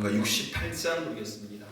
찬송가 68장 부르겠습니다.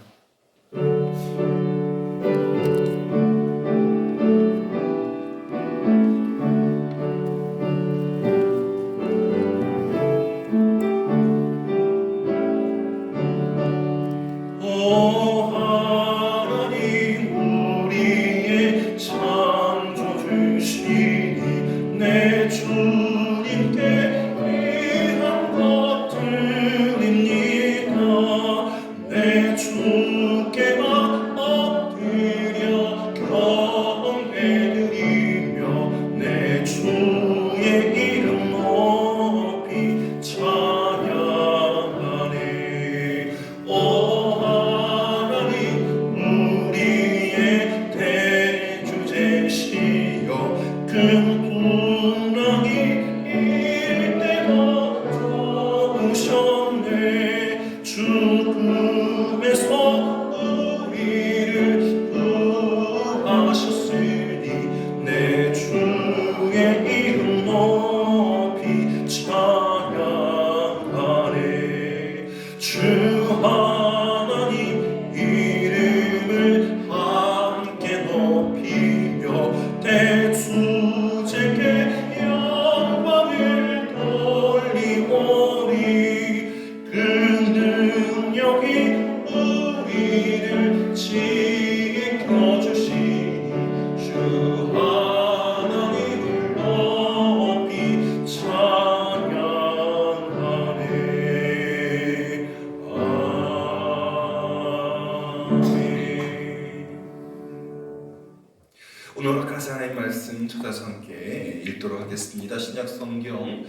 오늘 아까서 하나님 말씀 찾아서 함께 읽도록 하겠습니다. 신약 성경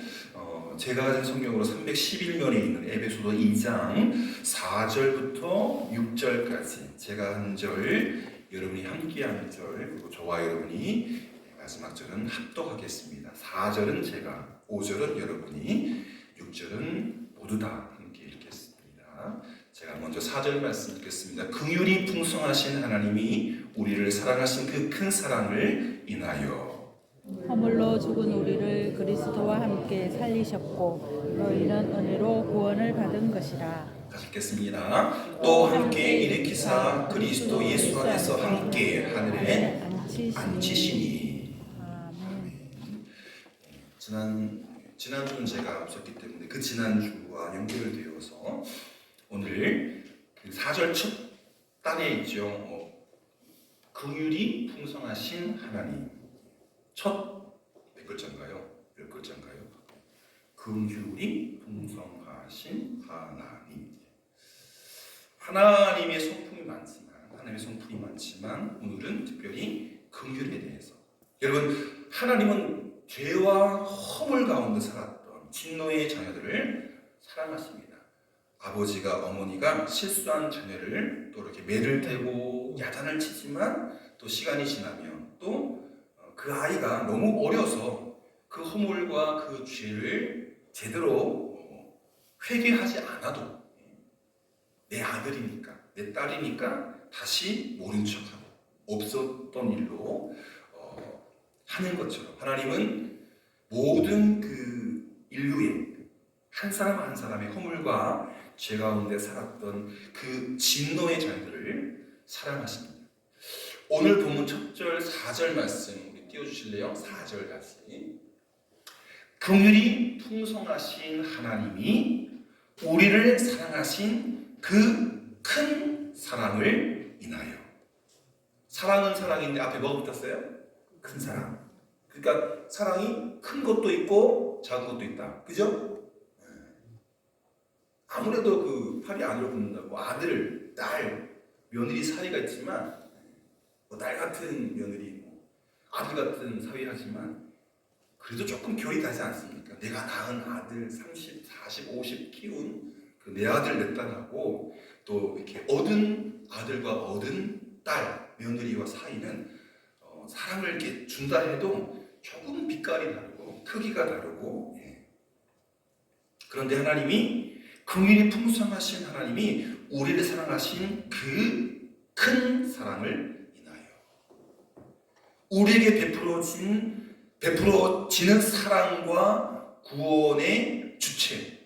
제가 가진 성경으로 311면에 있는 에베소서 2장 4절부터 6절까지 제가 한 절, 여러분이 함께 한 절, 그리고 저와 여러분이 마지막 절은 합독하겠습니다. 4절은 제가, 5절은 여러분이, 6절은 모두 다 함께 읽겠습니다. 제가 먼저 4절 말씀 읽겠습니다. 긍휼이 풍성하신 하나님이 우리를 사랑하신 그 큰 사랑을 인하여 허물로 죽은 우리를 그리스도와 함께 살리셨고 너희는 은혜로 구원을 받은 것이라. 다시 읽겠습니다. 또 함께 일으키사 그리스도 예수 안에서 함께 하늘에 앉히시니. 아멘. 지난주는 제가 없었기 때문에 그 지난주와 연결되어서 오늘 그 4절 첫 단에 있죠. 긍휼이 풍성하신 하나님. 첫 몇 글자인가요? 몇 글자인가요? 긍휼이 풍성하신 하나님. 하나님의 성품이 많지만 오늘은 특별히 긍휼에 대해서. 여러분, 하나님은 죄와 허물 가운데 살았던 진노의 자녀들을 사랑하십니다. 아버지가 어머니가 실수한 자녀를 또 이렇게 매를 대고 야단을 치지만 또 시간이 지나면 또 그 아이가 너무 어려서 그 허물과 그 죄를 제대로 회개하지 않아도 내 아들이니까 내 딸이니까 다시 모른 척하고 없었던 일로 하는 것처럼 하나님은 모든 그 인류의 한 사람 한 사람의 허물과 죄 가운데 살았던 그 진노의 자녀들을 사랑하십니다. 오늘 본문 첫 절 4절 말씀 우리 띄워주실래요? 4절까지. 긍휼이 풍성하신 하나님이 우리를 사랑하신 그 큰 사랑을 인하여. 사랑은 사랑인데 앞에 뭐가 붙었어요? 큰 사랑. 그러니까 사랑이 큰 것도 있고 작은 것도 있다. 그죠? 아무래도 그 팔이 안으로 붙는다고 아들, 딸, 며느리 사이가 있지만 딸 같은 며느리, 아들 같은 사위하지만 그래도 조금 결이 다르지 않습니까? 내가 낳은 아들 30, 40, 50 키운 그 내 아들 내 딸하고 또 이렇게 얻은 아들과 얻은 딸, 며느리와 사이는 사랑을 이렇게 준다 해도 조금 빛깔이 다르고 크기가 다르고 그런데 하나님이 긍휼이 풍성하신 하나님이 우리를 사랑하신 그 큰 사랑을 인하여 우리에게 베풀어지는 사랑과 구원의 주체.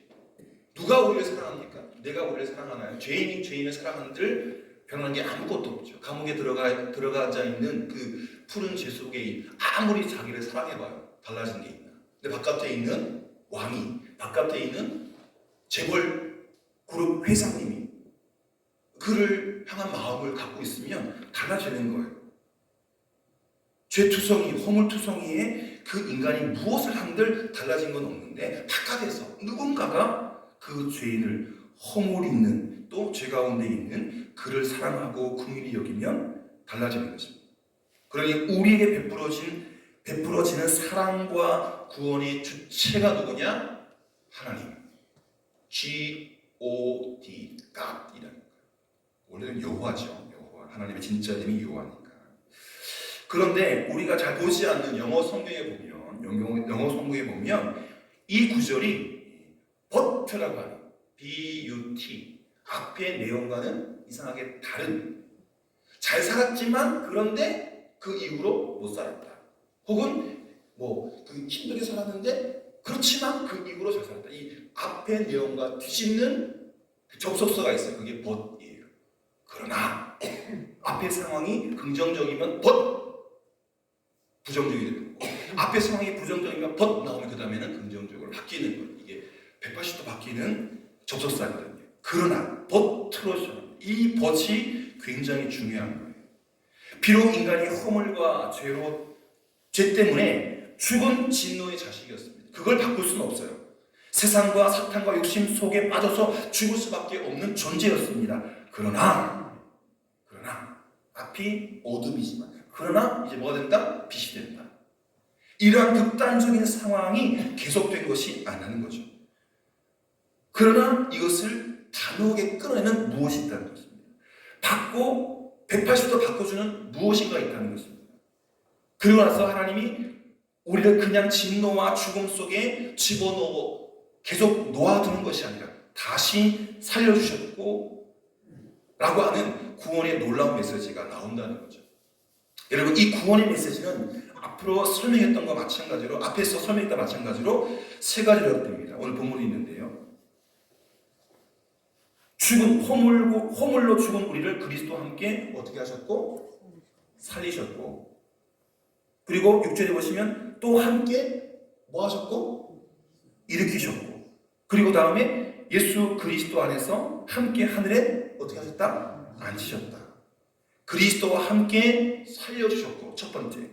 누가 우리를 사랑합니까? 내가 우리를 사랑하나요? 죄인이 죄인을 사랑한들 변하는 게 아무것도 없죠. 감옥에 들어가자 있는 그 푸른 죄 속에 아무리 자기를 사랑해봐요. 달라진 게 있나? 근데 바깥에 있는 왕이, 바깥에 있는 재벌 그룹 회장님이 그를 향한 마음을 갖고 있으면 달라지는 거예요. 죄투성이, 허물투성이에 그 인간이 무엇을 한들 달라진 건 없는데 바깥에서 누군가가 그 죄인을 허물 있는 또 죄 가운데 있는 그를 사랑하고 긍휼히 여기면 달라지는 것입니다. 그러니 우리에게 베풀어지는 사랑과 구원의 주체가 누구냐? 하나님. G-O-D, God이라는 거예요. 원래는 여호와죠. 여호와. 하나님의 진짜 이름이 여호와니까. 그런데 우리가 잘 보지 않는 영어 성경에 보면 이 구절이 but라고 하는 B-U-T 앞의 내용과는 이상하게 다른, 잘 살았지만 그런데 그 이후로 못 살았다. 혹은 그 힘들게 살았는데 그렇지만 그 이후로 잘 살았다. 이 앞의 내용과 뒤집는 접속사가 있어요. 그게 but이에요. 그러나 앞의 상황이 긍정적이면 but, 부정적이 되는 거고, 앞의 상황이 부정적이면 but 나오면 그 다음에는 긍정적으로 바뀌는 거예요. 이게 180도 바뀌는 접속사거든요. 그러나 but로 이 but이 굉장히 중요한 거예요. 비록 인간이 허물과 죄 때문에 죽은 진노의 자식이었습니다. 그걸 바꿀 수는 없어요. 세상과 사탄과 욕심 속에 빠져서 죽을 수밖에 없는 존재였습니다. 그러나 앞이 어둠이지만 그러나 이제 뭐가 된다? 빛이 된다. 이러한 극단적인 상황이 계속된 것이 아니라는 거죠. 그러나 이것을 단호하게 끊어내는 무엇이 있다는 것입니다. 180도 바꿔주는 무엇인가 있다는 것입니다. 그리고 나서 하나님이 우리를 그냥 진노와 죽음 속에 집어넣어 계속 놓아두는 것이 아니라 다시 살려주셨고 라고 하는 구원의 놀라운 메시지가 나온다는 거죠. 여러분, 이 구원의 메시지는 앞으로 설명했던 것과 마찬가지로, 앞에서 설명했던 마찬가지로 세 가지로 요약됩니다. 오늘 본문이 있는데요. 허물로 죽은 우리를 그리스도와 함께 어떻게 하셨고? 살리셨고, 그리고 6절에 보시면 또 함께 뭐 하셨고? 일으키셨고, 그리고 다음에 예수 그리스도 안에서 함께 하늘에 어떻게 하셨다? 앉히셨다. 그리스도와 함께 살려주셨고, 첫 번째.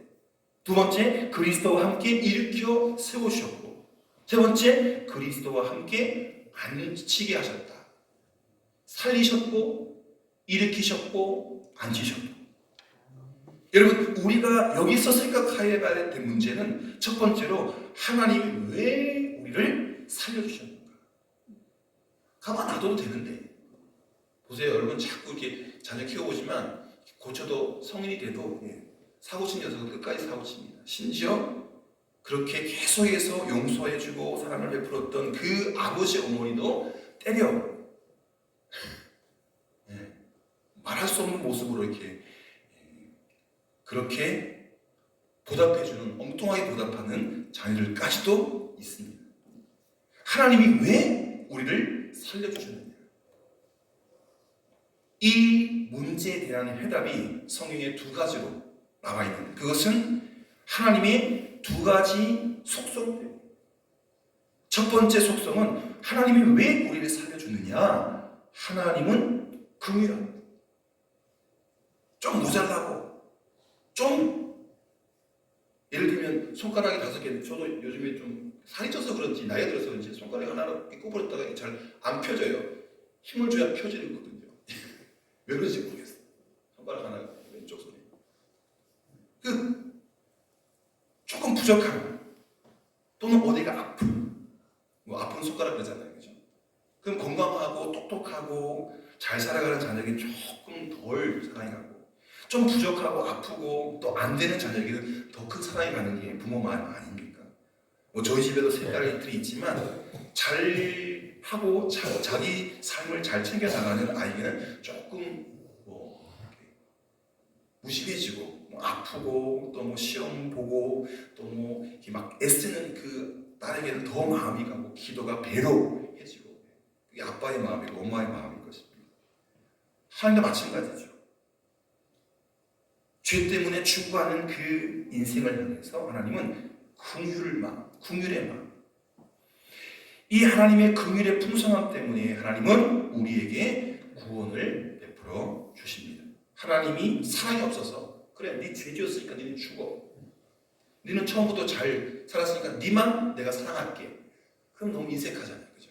두 번째, 그리스도와 함께 일으켜 세우셨고, 세 번째, 그리스도와 함께 앉히게 하셨다. 살리셨고, 일으키셨고, 앉히셨고. 여러분, 우리가 여기서 생각해야 될 문제는 첫 번째로 하나님이 왜 우리를 살려주셨는가? 가만 놔둬도 되는데. 보세요, 여러분, 자꾸 이렇게 자녀 키워보지만 고쳐도 성인이 돼도 사고 친 녀석은 끝까지 사고 칩니다. 심지어 그렇게 계속해서 용서해주고 사랑을 베풀었던 그 아버지 어머니도 때려 말할 수 없는 모습으로 이렇게 그렇게 보답해주는, 엉뚱하게 보답하는 자녀들까지도 있습니다. 하나님이 왜 우리를 살려주셨느냐? 이 문제에 대한 해답이 성경에 두 가지로 나와 있는데, 그것은 하나님의 두 가지 속성입니다. 첫 번째 속성은 하나님이 왜 우리를 살려주느냐? 하나님은 긍휼합니다. 좀 모자라고, 좀 예를 들면 손가락이 5개, 저도 요즘에 좀 살이 쪄서 그런지 나이가 들어서 그런지 손가락이 하나로 꼽아렸다가 잘 안 펴져요. 힘을 줘야 펴지거든요. 왜 그런지 모르겠어요. 손가락 하나, 왼쪽 손에 조금 부족한, 또는 어디가 아픈, 아픈 손가락 그러잖아요, 그죠? 그럼 건강하고 똑똑하고 잘 살아가는 자녀에게 조금 덜 사랑이 가고, 좀 부족하고 아프고 또 안 되는 자녀에게는 더 큰 사랑이 가는 게 부모 마음 아닙니까? 저희 집에도 세 딸들이 있지만 잘 하고 자기 삶을 잘 챙겨 나가는 아이에게는 조금 무심해지고 아프고 또 시험 보고 또 이렇게 막 애쓰는 그 딸에게는 더 마음이 가고 기도가 배로 해지고, 그게 아빠의 마음이고 엄마의 마음일 것입니다. 하나님도 마찬가지죠. 죄 때문에 죽어가는 그 인생을 향해서 하나님은 긍휼의 마음, 이 하나님의 긍휼의 풍성함 때문에 하나님은 우리에게 구원을 베풀어 주십니다. 하나님이 사랑이 없어서 그래 네 죄 지었으니까 너는 죽어. 너는 처음부터 잘 살았으니까 네만 내가 사랑할게. 그럼 너무 인색하잖아요. 그죠?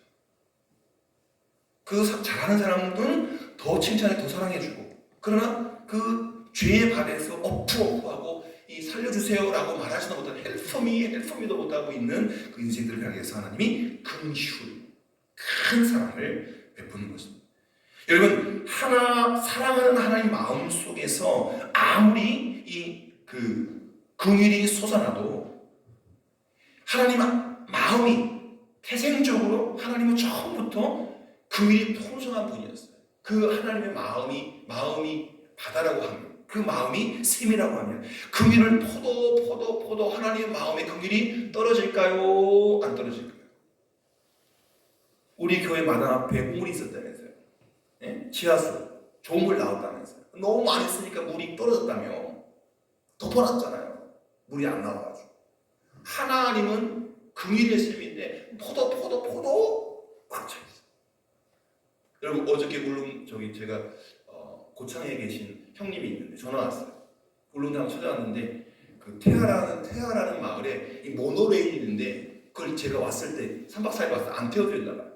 그 잘하는 사람은 더 칭찬해 더 사랑해주고 그러나 그 죄의 발에서 어프하고 이 살려주세요라고 말하지도 못하고 헬프미도 못하고 있는 그 인생들을 향해서 하나님이 긍휼, 큰 사랑을 베푸는 것입니다. 여러분 사랑하는 하나님 마음 속에서 아무리 그 긍휼이 솟아나도 하나님 마음이 태생적으로 하나님은 처음부터 긍휼이 풍성한 분이었어요. 그 하나님의 마음이 바다라고 하면 그 마음이 샘이라고 하면 긍휼을 포도 하나님의 마음의 긍휼이 떨어질까요? 안 떨어질까요? 우리 교회 마당 앞에 물이 있었다면서요. 네? 지하수 좋은 물 나왔다면서요. 너무 많이 쓰니까 물이 떨어졌다며 덮어놨잖아요. 물이 안 나와가지고. 하나님은 긍휼의 샘인데 포도 꽉 차 있어요. 여러분 어저께 제가 고창에 계신 형님이 있는데 전화 왔어요. 울릉도에 찾아왔는데 그 태아라는 마을에 이 모노레일이 있는데 그걸 제가 왔을 때 3박 4일 왔을 때 안 태워드렸나 봐요.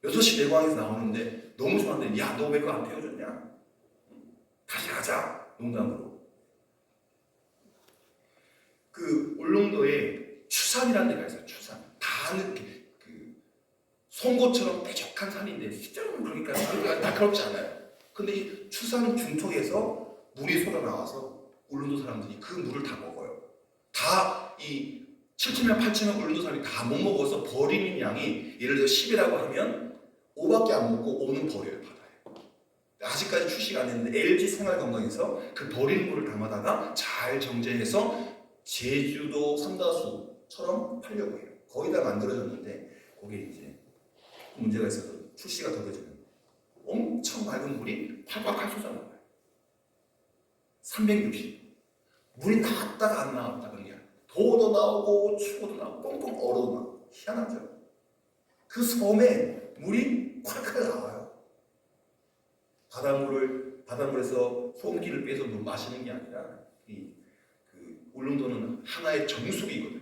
6시 내광에서 나오는데 너무 좋았는데 야 너 왜 그거 안 태워줬냐? 다시 가자. 농담으로. 그 울릉도에 추산이라는 데가 있어요. 추산. 다 이렇게 그 송곳처럼 뾰족한 산인데 실제로는 그러니까 날카롭지 않아요. 근데 이 추산 중턱에서 물이 쏟아나와서 울릉도 사람들이 그 물을 다 먹어요. 다 이 7,000명, 8,000명 울릉도 사람이 다 못 먹어서 버리는 양이 예를 들어 10이라고 하면 5밖에 안 먹고 5는 버려요, 바다에. 아직까지 출시가 안 됐는데 LG 생활건강에서 그 버리는 물을 담아다가 잘 정제해서 제주도 삼다수처럼 팔려고 해요. 거의 다 만들어졌는데 거기에 이제 문제가 있어서 출시가 더뎌지는 엄청 맑은 물이 팔팔 쏟아나와요. 360. 물이 나왔다가 안 나왔다 그냥 더도 나오고 추고도 나오고 꽁꽁 얼어 나오고 희한하죠. 그 섬에 물이 콸콸 나와요. 바닷물에서 소금기를 빼서 물 마시는 게 아니라 그 울릉도는 하나의 정수기거든요.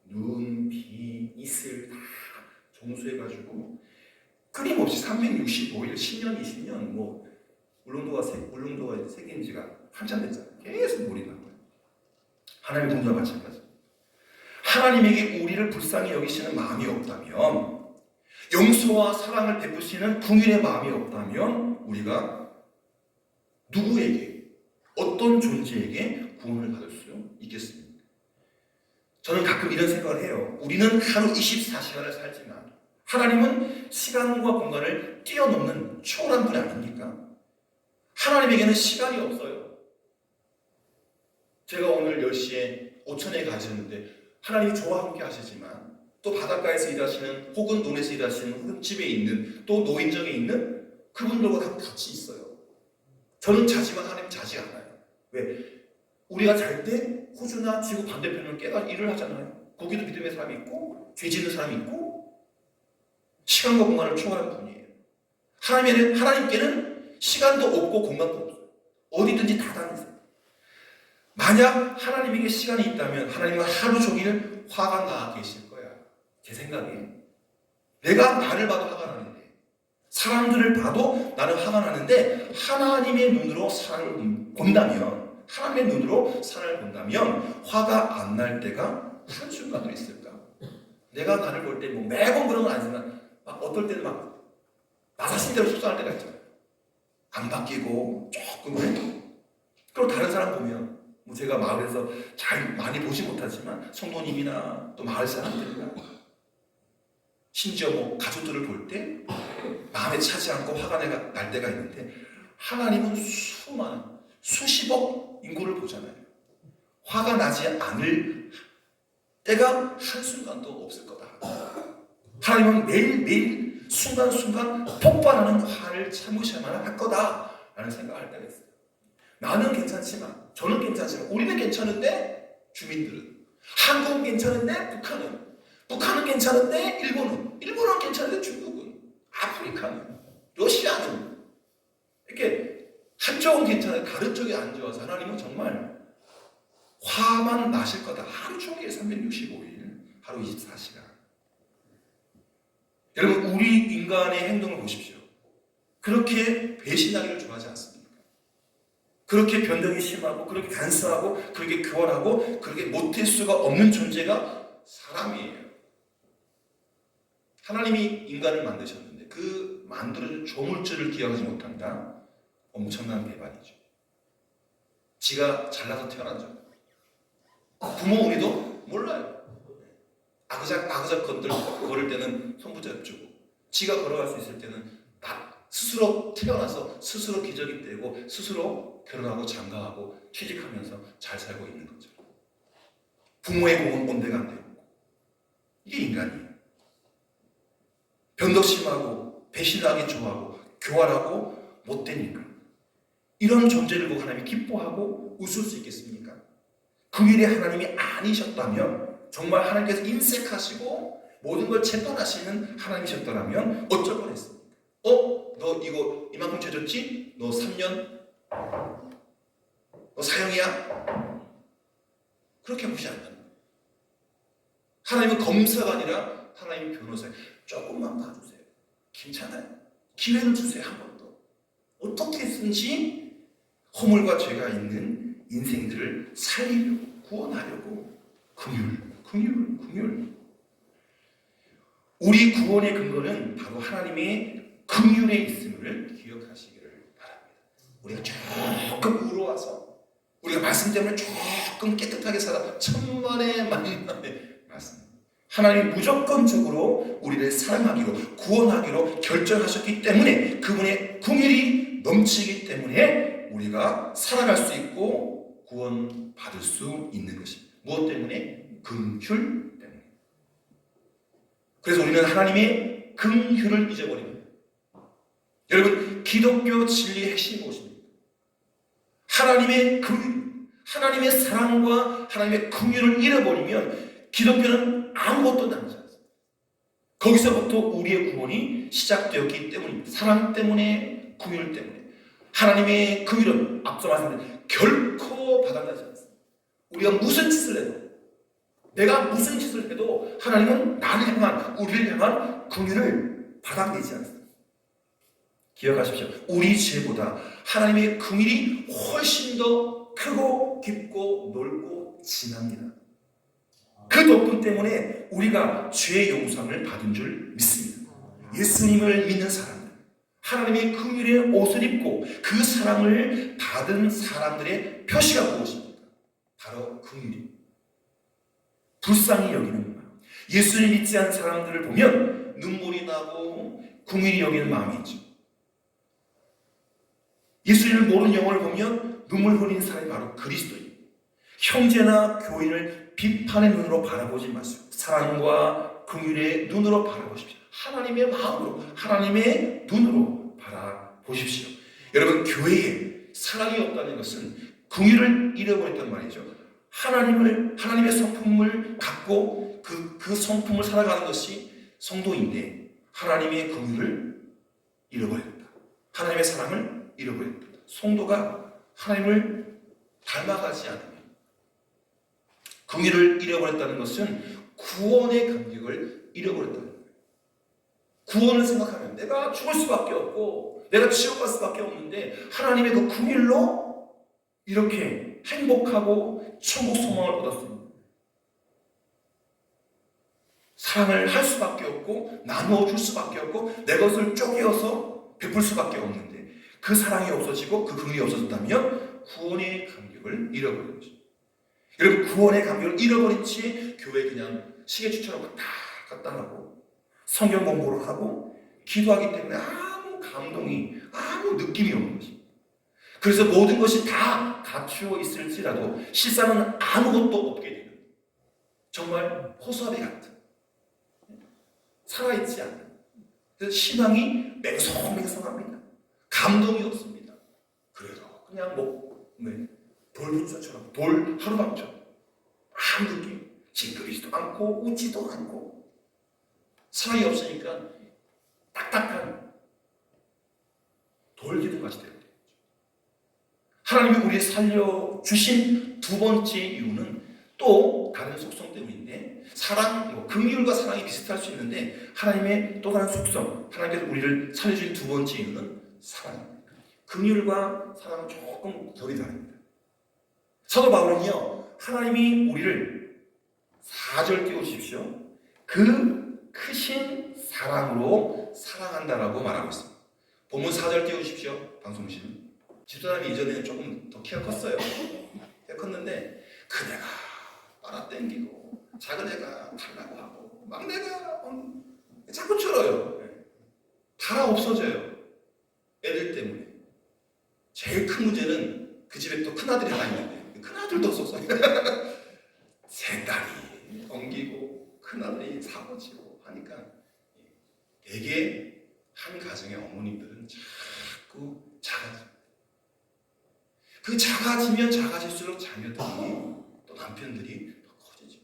눈, 비, 이슬 다 정수해가지고 끊임없이 365일, 10년, 20년 뭐 울릉도가 생긴 지가 한참 됐잖아요. 계속 물이 나와요. 하나님의 공자와 마찬가지. 하나님에게 우리를 불쌍히 여기시는 마음이 없다면, 용서와 사랑을 베푸시는 긍휼의 마음이 없다면 우리가 누구에게 어떤 존재에게 구원을 받을 수 있겠습니까? 저는 가끔 이런 생각을 해요. 우리는 하루 24시간을 살지만 하나님은 시간과 공간을 뛰어넘는 초월한 분이 아닙니까? 하나님에게는 시간이 없어요. 제가 오늘 10시에 오천에 가셨는데 하나님이 저와 함께 하시지만 또 바닷가에서 일하시는 혹은 논에서 일하시는 혹은 집에 있는 또 노인정에 있는 그분들과 같이 있어요. 저는 자지만 하나님 자지 않아요. 왜? 우리가 잘 때 호주나 지구 반대편을 깨가 일을 하잖아요. 거기도 믿음의 사람이 있고 죄 짓는 사람이 있고 시간과 공간을 초월한 분이에요. 하나님께는 시간도 없고 공간도 없어요. 어디든지 다 다니세요. 만약 하나님에게 시간이 있다면 하나님은 하루 종일 화가 나 계실 거야. 제 생각에. 내가 나를 봐도 화가 나는데 사람들을 봐도 나는 화가 나는데 하나님의 눈으로 사람을 본다면 화가 안 날 때가 한순간도 있을까? 내가 나를 볼 때 뭐 매번 그런 건 아니지만 막 어떨 때는 막 나 자신대로 속상할 때가 있잖아요. 안 바뀌고 조금 그래도. 그리고 다른 사람 보면 뭐 제가 마을에서 잘 많이 보지 못하지만 성도님이나 또 마을 사람들이나 심지어 뭐 가족들을 볼 때 마음에 차지 않고 화가 날 때가 있는데 하나님은 수많은 수십억 인구를 보잖아요. 화가 나지 않을 때가 한순간도 없을 거다. 하나님은 매일매일 순간순간 폭발하는 화를 참으셔야만 할 거다라는 생각을 할 때가 있어요. 나는 괜찮지만, 저는 괜찮지만, 우리는 괜찮은데 주민들은, 한국은 괜찮은데 북한은 괜찮은데 일본은 괜찮은데 중국은, 아프리카는, 러시아는 이렇게 한쪽은 괜찮아요. 다른 쪽이 안 좋아서 하나님은 정말 화만 나실 거다. 하루 종일 365일, 하루 24시간. 여러분, 우리 인간의 행동을 보십시오. 그렇게 배신하기를 좋아하지 않습니까? 그렇게 변덕이 심하고, 그렇게 간사하고, 그렇게 교활하고, 그렇게 못할 수가 없는 존재가 사람이에요. 하나님이 인간을 만드셨는데 그 만들어준 조물주를 기억하지 못한다? 엄청난 배반이죠. 지가 잘나서 태어나죠. 부모 우리도 몰라요. 아그작 걸을 때는 손부잡주고, 지가 걸어갈 수 있을 때는 스스로 태어나서 스스로 기저귀 떼고 스스로 결혼하고 장가하고 취직하면서 잘 살고 있는 거죠. 부모의 공은 온데가 안 되고. 이게 인간이에요. 변덕심하고 배신하기 좋아하고 교활하고 못된 인간. 이런 존재를 보고 하나님이 기뻐하고 웃을 수 있겠습니까? 그 일에 하나님이 아니셨다면, 정말 하나님께서 인색하시고 모든 걸 재판하시는 하나님이셨더라면 어쩔 뻔했습니까? 너 이거 이만큼 죄졌지? 너 3년? 너 사형이야? 그렇게 보지 않는다. 하나님은 검사가 아니라 하나님이 변호사예요. 조금만 봐주세요. 괜찮아요. 기회를 주세요. 한 번 더. 어떻게 해서든지 허물과 죄가 있는 인생들을 살리려고, 구원하려고 긍휼. 우리 구원의 근거는 바로 하나님의 긍휼에 있음을 기억하시기를 바랍니다. 우리가 조금 의로워서, 우리가 말씀 때문에 조금 깨끗하게 살아 천만의 만만의 말씀. 하나님이 무조건적으로 우리를 사랑하기로, 구원하기로 결정하셨기 때문에, 그분의 긍휼이 넘치기 때문에 우리가 살아갈 수 있고 구원받을 수 있는 것입니다. 무엇 때문에? 긍휼 때문에. 그래서 우리는 하나님의 긍휼을 잊어버립니다. 여러분, 기독교 진리의 핵심이 무엇입니까? 하나님의 긍휼, 하나님의 사랑과 하나님의 긍휼을 잃어버리면 기독교는 아무것도 남지 않습니다. 거기서부터 우리의 구원이 시작되었기 때문입니다. 사랑 때문에, 긍휼 때문에. 하나님의 긍휼은 앞서 말씀드린 결코 바닥나지 않습니다. 우리가 무슨 짓을 해도, 내가 무슨 짓을 해도 하나님은 나를 향한, 우리를 향한 긍휼을 바닥내지 않습니다. 기억하십시오. 우리 죄보다 하나님의 긍휼이 훨씬 더 크고 깊고 넓고 진합니다. 그 높음 때문에 우리가 죄의 용서를 받은 줄 믿습니다. 예수님을 믿는 사람들, 하나님의 긍휼의 옷을 입고 그 사랑을 받은 사람들의 표시가 무엇입니까? 바로 긍휼입니다. 불쌍히 여기는 마음. 예수를 믿지 않은 사람들을 보면 눈물이 나고 긍휼히 여기는 마음이 있죠. 예수님을 모르는 영혼을 보면 눈물 흘리는 사람이 바로 그리스도입니다. 형제나 교인을 비판의 눈으로 바라보지 마시고 사랑과 긍휼의 눈으로 바라보십시오. 하나님의 마음으로, 하나님의 눈으로 바라보십시오. 여러분, 교회에 사랑이 없다는 것은 긍휼을 잃어버렸단 말이죠. 하나님의 성품을 갖고 그 성품을 살아가는 것이 성도인데 하나님의 긍휼을 잃어버렸다. 하나님의 사랑을 잃어버렸다. 성도가 하나님을 닮아가지 않으면, 긍휼을 잃어버렸다는 것은 구원의 감격을 잃어버렸다는 거예요. 구원을 생각하면 내가 죽을 수밖에 없고 내가 지옥 갈 수밖에 없는데 하나님의 그 긍휼로 이렇게 행복하고 천국 소망을 얻었습니다. 사랑을 할 수밖에 없고 나누어 줄 수밖에 없고 내 것을 쪼개어서 베풀 수밖에 없는데 그 사랑이 없어지고 그 긍휼이 없어졌다면 구원의 감격을 잃어버린 거죠. 여러분, 구원의 감격을 잃어버린 채 교회 그냥 시계추처럼 왔다 갔다 하고 성경 공부를 하고 기도하기 때문에 아무 감동이, 아무 느낌이 없는 것입니다. 그래서 모든 것이 다 갖추어 있을지라도 실상은 아무것도 없게 되는, 정말 호수아비 같은, 살아있지 않아요. 그래서 신앙이 맹성맹성합니다. 감동이 없습니다. 그래도 그냥 돌분사처럼 돌 하루방처럼 아무 느낌 징그리지도 않고 웃지도 않고 사랑이 없으니까 딱딱한 돌기둥같이 되거든요. 하나님이 우리를 살려주신 두 번째 이유는 또 다른 속성 때문인데 사랑, 긍휼과 사랑이 비슷할 수 있는데 하나님의 또 다른 속성, 하나님께서 우리를 살려주신 두 번째 이유는 사랑입니다. 긍휼과 사랑은 조금 결이 다릅니다. 사도 바울은요, 하나님이 우리를 4절 띄워주십시오. 그 크신 사랑으로 사랑한다라고 말하고 있습니다. 본문 4절 띄워주십시오. 방송신. 집사람이 이전에는 조금 더 키가 컸어요. 키가 컸는데 큰 애가 빨아당기고 작은 애가 달라고 하고 막내가 자꾸 줄어요. 다 없어져요. 애들 때문에. 제일 큰 문제는 그 집에 또 큰아들이 하나 있는데 큰아들도 없었어요. 세 딸이 엉기고 큰아들이 사고치고 하니까 되게 한 가정의 어머님들은 자꾸 작아져요. 그 작아지면 작아질수록 자녀들이 또 남편들이 더 커지죠.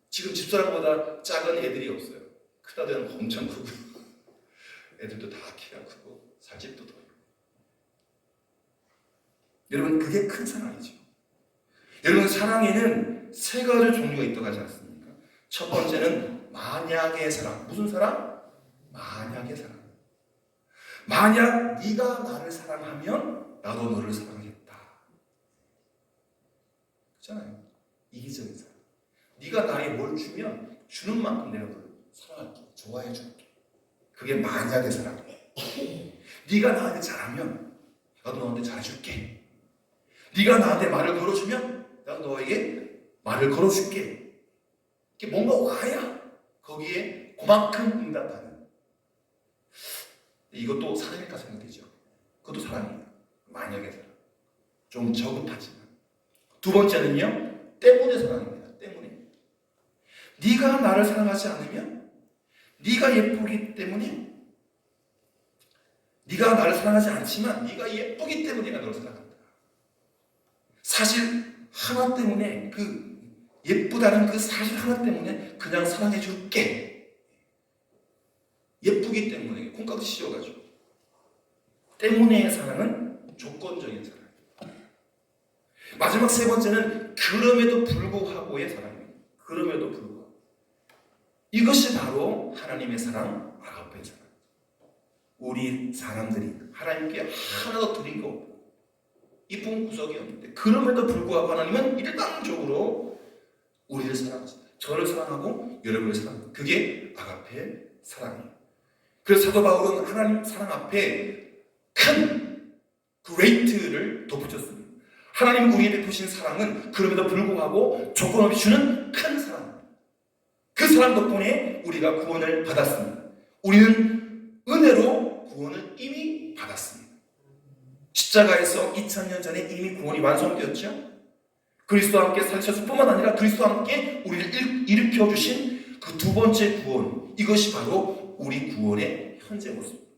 지금 집사람보다 작은 애들이 없어요. 큰아들은 엄청 크고 애들도 다 키가 크고 살집도 더 있고. 여러분 그게 큰 사랑이죠. 여러분 사랑에는 세 가지 종류가 있다고 하지 않습니까? 첫 번째는 만약의 사랑. 무슨 사랑? 만약의 사랑. 만약 네가 나를 사랑하면 나도 너를 사랑하겠다. 그렇잖아요. 이기적인 사랑. 네가 나에게 뭘 주면 주는 만큼 내가 너를 사랑할게. 좋아해 줄게. 그게 만약의 사랑이에요. 네가 나한테 잘하면 나도 너한테 잘해줄게. 네가 나한테 말을 걸어주면 나도 너에게 말을 걸어줄게. 이게 뭔가 와야 거기에 그만큼 응답하는. 이것도 사랑일까 생각되죠. 그것도 사랑이에요. 만약의 사랑. 좀 저급하지만. 두 번째는요. 때문에 사랑입니다. 때문에. 네가 나를 사랑하지 않으면 네가 예쁘기 때문에 네가 나를 사랑하지 않지만 네가 예쁘기 때문에 내가 너를 사랑한다. 사실 하나 때문에 그 예쁘다는 그 사실 하나 때문에 그냥 사랑해 줄게. 예쁘기 때문에 콩깍지 씌워가지고 때문에의 사랑은 조건적인 사랑. 마지막 세 번째는 그럼에도 불구하고의 사랑입니다. 그럼에도 불구하고. 이것이 바로 하나님의 사랑, 아가페의 사랑. 우리 사람들이 하나님께 하나도 드린 거 없고 이쁜 구석이 없는데 그럼에도 불구하고 하나님은 일방적으로 우리를 사랑하십니다. 저를 사랑하고 여러분을 사랑합니다. 그게 아가페의 사랑이에요. 그래서 사도 바울은 하나님 사랑 앞에 큰 그레이트를 덧붙였습니다. 하나님 우리에게 베푸신 사랑은 그럼에도 불구하고 조건 없이 주는 큰 사랑입니다. 그 사랑 덕분에 우리가 구원을 받았습니다. 우리는 은혜로 구원을 이미 받았습니다. 십자가에서 2000년 전에 이미 구원이 완성되었죠. 그리스도와 함께 살리셨을 뿐만 아니라 그리스도와 함께 우리를 일으켜 주신 그 두 번째 구원, 이것이 바로 우리 구원의 현재 모습입니다.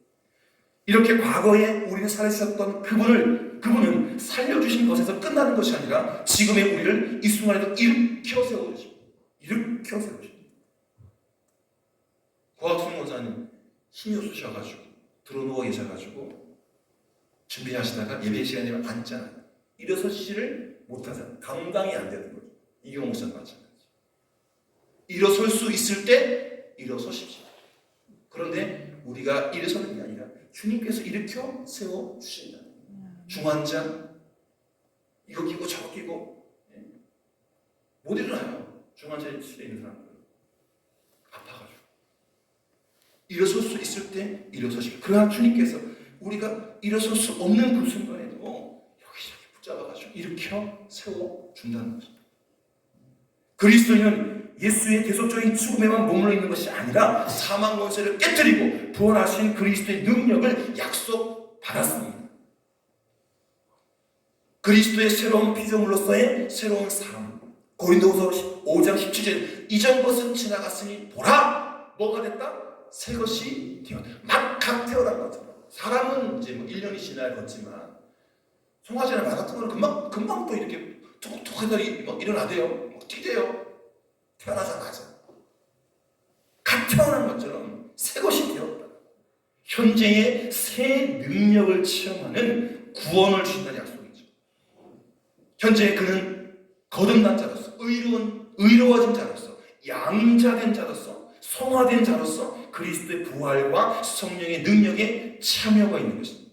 이렇게 과거에 우리를 살려주셨던 그분은 살려주신 것에서 끝나는 것이 아니라 지금의 우리를 이 순간에도 일으켜 세워주십니다. 일으켜 세워주십니다. 고학순 원사님 힘이 없으셔가지고 들어누워 계셔가지고 준비하시다가 예배 시간이 되면 앉잖아요. 일어서시지를 못하잖아요. 감당이 안 되는 거죠. 이경호 목사님 마찬가지. 일어설 수 있을 때 일어서십시오. 그런데 우리가 일어서는 게 아니라 주님께서 일으켜 세워주신다. 중환자 이거 끼고 저거 끼고 못 일어나요. 중환자실에 있는 사람들 아파가지고 일어설 수 있을 때 일어서십시오. 그러나 주님께서 우리가 일어설 수 없는 그 순간에도 여기저기 붙잡아가지고 일으켜 세워준다는 것입니다. 그리스도인은 예수의 계속적인 죽음에만 머물러 있는 것이 아니라 사망 권세를 깨뜨리고 부활하신 그리스도의 능력을 약속받았습니다. 그리스도의 새로운 피조물로서의 새로운 삶. 고린도후서 5장 17절 이전 것은 지나갔으니 보라 뭐가 됐다? 새 것이 되었다. 막 각 태어난 것처럼. 사람은 이제 뭐 1년이 지나야 걷지만 송아지나 말 같은 거는 금방 또 이렇게 툭툭 해서 일어나대요. 뛰대요. 태어나자마자. 각 태어난 것처럼 새 것이 되었다. 현재의 새 능력을 체험하는 구원을 주신다는 약속이죠. 현재 그는 거듭난 자로서, 의로워진 자로서, 양자된 자로서, 성화된 자로서 그리스도의 부활과 성령의 능력에 참여가 있는 것입니다.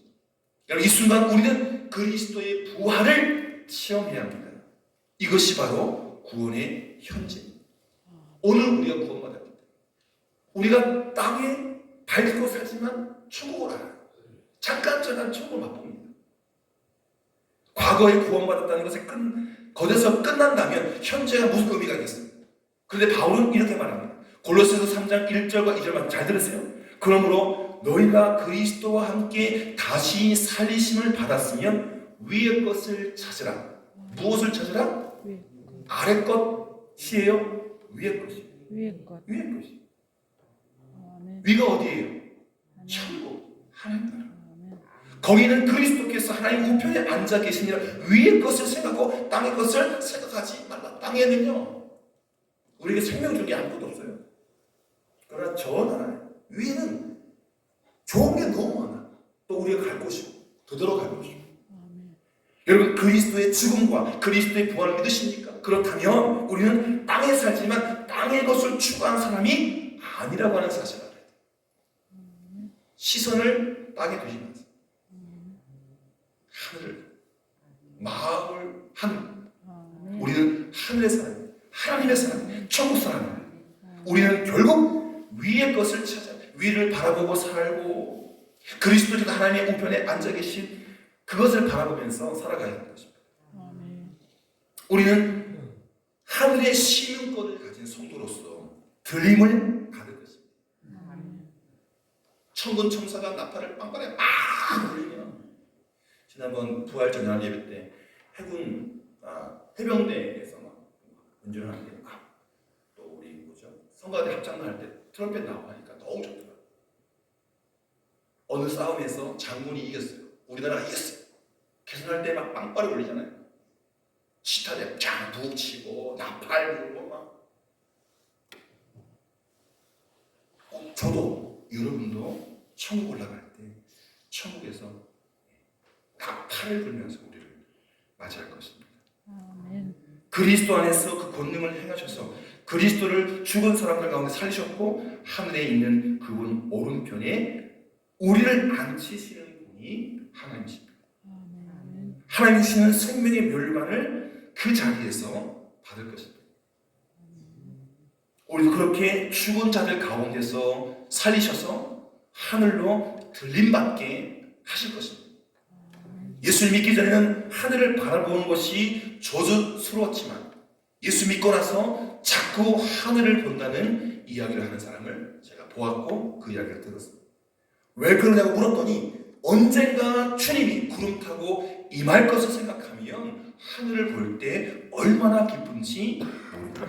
여러분, 이 순간 우리는 그리스도의 부활을 체험해야 합니다. 이것이 바로 구원의 현재입니다. 오늘 우리가 구원받았기 때문에 우리가 땅에 밟고 살지만 천국을 알아요. 잠깐 천국을 맛봅니다. 과거에 구원받았다는 것에 거기서 끝난다면 현재가 무슨 의미가 있겠습니까? 그런데 바울은 이렇게 말합니다. 골로새서 3장 1절과 2절만 잘 들으세요. 그러므로 너희가 그리스도와 함께 다시 살리심을 받았으면 위의 것을 찾으라. 무엇을 찾으라? 아래 것이에요? 위의 것이에요? 위의 것. 위의 것이. 아멘. 위가 어디예요? 천국, 하나님 나라. 거기는 그리스도께서 하나님 우편에 앉아 계시니라. 위의 것을 생각하고 땅의 것을 생각하지 말라. 땅에는요, 우리에게 생명 중에 아무것도 없어요. 그러나 저 나라 위에는 좋은 게 너무 많아. 또 우리가 갈 곳이고 더 들어갈 곳이고. 여러분, 그리스도의 죽음과 그리스도의 부활을 믿으십니까? 그렇다면 우리는 땅에 살지만 땅의 것을 추구하는 사람이 아니라고 하는 사실을 알아야 돼요. 시선을 땅에 두시면서 하늘을, 마음을 하늘. 우리는 하늘의 사람이에요. 하나님의 사람이에요. 천국 사람이에요. 우리는 결국 위의 것을 찾아 위를 바라보고 살고 그리스도가 하나님의 우편에 앉아 계신 그것을 바라보면서 살아가야 하는 것입니다. 우리는 하늘의 시민권을 가진 성도로서 들림을 받을 것입니다. 천군 천사가 나팔을 빵빵하게 막 불리면, 지난번 부활 전날 예배 때 해군 해병대에서 막 운전하는데 또 우리 성가대 합창을 할 때 트럼펫 나오고 하니까 너무 좋더라고요. 어느 싸움에서 장군이 이겼어요. 우리나라가 이겼어요. 개선할 때 막 빵빠리 울리잖아요. 시타대 쫙 북치고 나팔 불고 막. 저도 여러분도 천국 올라갈 때 천국에서 나팔을 불면서 우리를 맞이할 것입니다. 아멘. 그리스도 안에서 그 권능을 행하셔서 그리스도를 죽은 사람들 가운데 살리셨고 하늘에 있는 그분 오른편에 우리를 앉히시는 분이 하나님이십니다. 하나님 주시는 생명의 멸관을 그 자리에서 받을 것입니다. 우리도 그렇게 죽은 자들 가운데서 살리셔서 하늘로 들림받게 하실 것입니다. 예수를 믿기 전에는 하늘을 바라보는 것이 조주스러웠지만 예수 믿고 나서 자꾸 하늘을 본다는 이야기를 하는 사람을 제가 보았고 그 이야기를 들었습니다. 왜 그러냐고 물었더니 언젠가 주님이 구름 타고 임할 것을 생각하면 하늘을 볼 때 얼마나 기쁜지 모른다.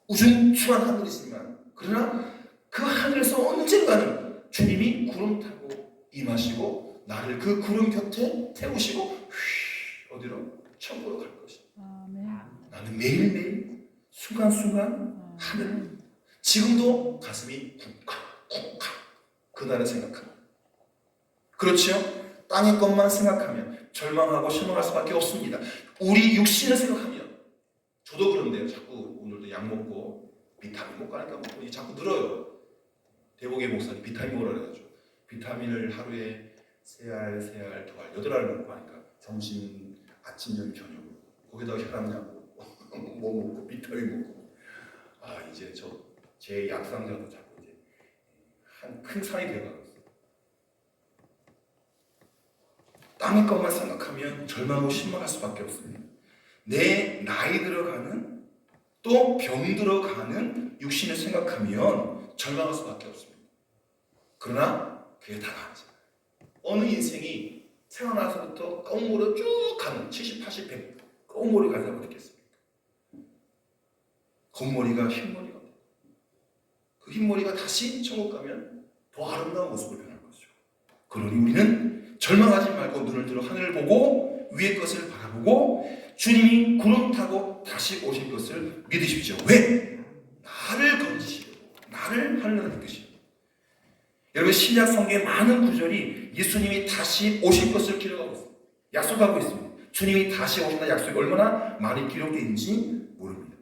우중충한 하늘이지만 그러나 그 하늘에서 언젠가는 주님이 구름 타고 임하시고 나를 그 구름 곁에 태우시고 어디로? 천국으로 갈 것이다. 나는 매일매일 순간순간 하늘. 지금도 가슴이 쿵쾅쿵쾅 그날을 생각합니다. 그렇죠? 땅의 것만 생각하면 절망하고 실망할 수밖에 없습니다. 우리 육신을 생각하면 저도 그런데요. 자꾸 오늘도 약 먹고 비타민 먹고 하니까 먹고 자꾸 늘어요. 대복의 목사님 비타민 먹으라 그래가지고 비타민을 하루에 3알, 2알, 8알 먹고 하니까 점심, 아침, 저녁 거기다가 혈압약 먹고 뭐 먹고 비타민 먹고 이제 제 약상자도 자꾸 이제 한 큰 산이 되어가고 있어요. 땅의 것만 생각하면 절망하고 실망할 수밖에 없습니다. 내 나이 들어가는 또 병 들어가는 육신을 생각하면 절망할 수밖에 없습니다. 그러나 그게 다가 아니잖아요. 어느 인생이 태어나서부터 껌으로 쭉 가는 70, 80, 100 껌머리 가는 사람 어떻겠습니까? 겉머리가 흰머리가 그 흰머리가 다시 천국 가면 더 아름다운 모습을 변할 것이죠. 그러니 우리는 절망하지 말고 눈을 들어 하늘을 보고 위의 것을 바라보고 주님이 구름 타고 다시 오실 것을 믿으십시오. 왜? 나를 건지시고 나를 하늘나라 이끄시고. 여러분 신약 성경의 많은 구절이 예수님이 다시 오실 것을 기록하고 있습니다. 약속하고 있습니다. 주님이 다시 오신다는 약속이 얼마나 많이 기록되어 있는지 모릅니다.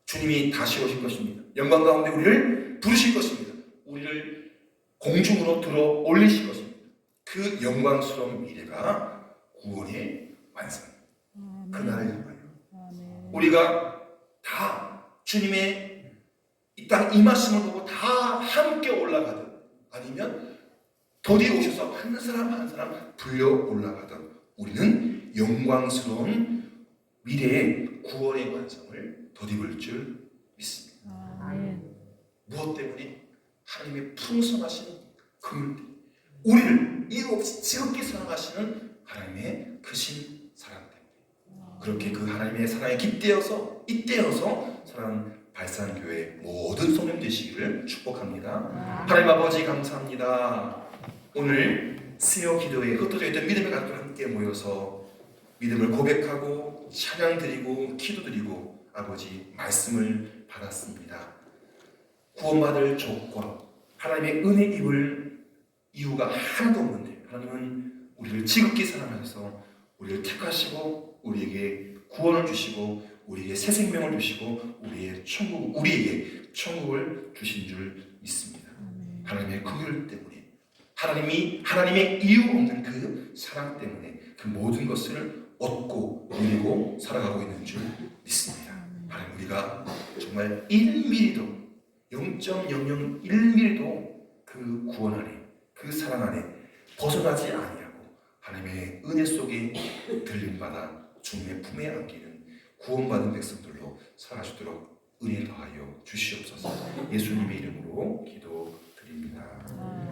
주님이 다시 오실 것입니다. 영광 가운데 우리를 부르실 것입니다. 우리를 공중으로 들어 올리실 것입니다. 그 영광스러운 미래가 구원의 완성입니다. 그날을 향하여 우리가 다 주님의 이 땅 임하심을 보고 다 함께 올라가든 아니면 더디에 오셔서 한 사람 한 사람 불려 올라가든 우리는 영광스러운 미래의 구원의 완성을 덧입을 줄 믿습니다. 무엇 때문에? 하나님의 풍성하신 긍휼, 우리를 이유 없이 지극히 사랑하시는 하나님의 크신 사랑 때문에. 그렇게 그 하나님의 사랑에 깃대어서 잇대어서 사랑하는 발산교회 모든 성령 되시기를 축복합니다. 하나님 아버지 감사합니다. 오늘 수요 기도에 흩어져 있던 믿음의 가족들 함께 모여서 믿음을 고백하고 찬양 드리고 기도 드리고 아버지 말씀을 받았습니다. 구원받을 조건, 하나님의 은혜 입을 이유가 하나도 없는데 하나님은 우리를 지극히 사랑하셔서 우리를 택하시고 우리에게 구원을 주시고 우리에게 새 생명을 주시고 우리에게 천국을 주신 줄 믿습니다. 하나님의 긍휼 때문에 하나님의 이유 없는 그 사랑 때문에 그 모든 것을 얻고 누리고 살아가고 있는 줄 믿습니다. 하나님 우리가 정말 1mm도 0.001mm도 그 구원 안에 그 사랑 안에 벗어나지 아니하고 하나님의 은혜 속에 들림받아 주님의 품에 안기는 구원받은 백성들로 살아가시도록 은혜 더하여 주시옵소서. 예수님의 이름으로 기도드립니다.